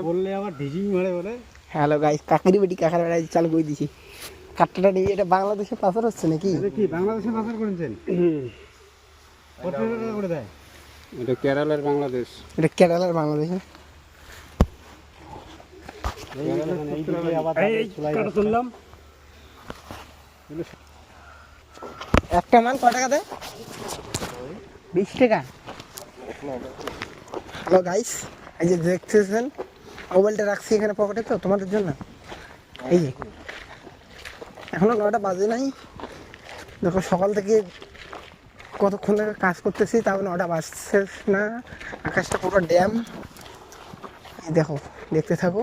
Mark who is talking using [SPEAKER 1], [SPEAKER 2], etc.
[SPEAKER 1] বললে আবার ডিজিং মারে বলে।
[SPEAKER 2] হ্যালো গাইস, কাকারি বেটি কাকার বেড়াই চালু করে দিছি। কাঠটা নিয়ে এটা বাংলাদেশে পাচার হচ্ছে নাকি?
[SPEAKER 1] এটা কি বাংলাদেশে পাচার করেছেন? কত টাকা করে দেয়?
[SPEAKER 3] এটা কেরালার বাংলাদেশ।
[SPEAKER 2] এটা কেরালার বাংলাদেশে। একটা মাল কয় টাকা দেয়? 20 টাকা। হ্যালো গাইস, এই যে দেখতেছেন মোবাইলটা রাখছি এখানে পকেটে, তো তোমাদের জন্য। এই যে এখনো 9টা বাজে নাই, দেখো সকাল থেকে কতক্ষণ ধরে কাজ করতেছি, তাও 9টা বাজছে না। আকাশটা পুরো ড্যাম, দেখো দেখতে থাকো।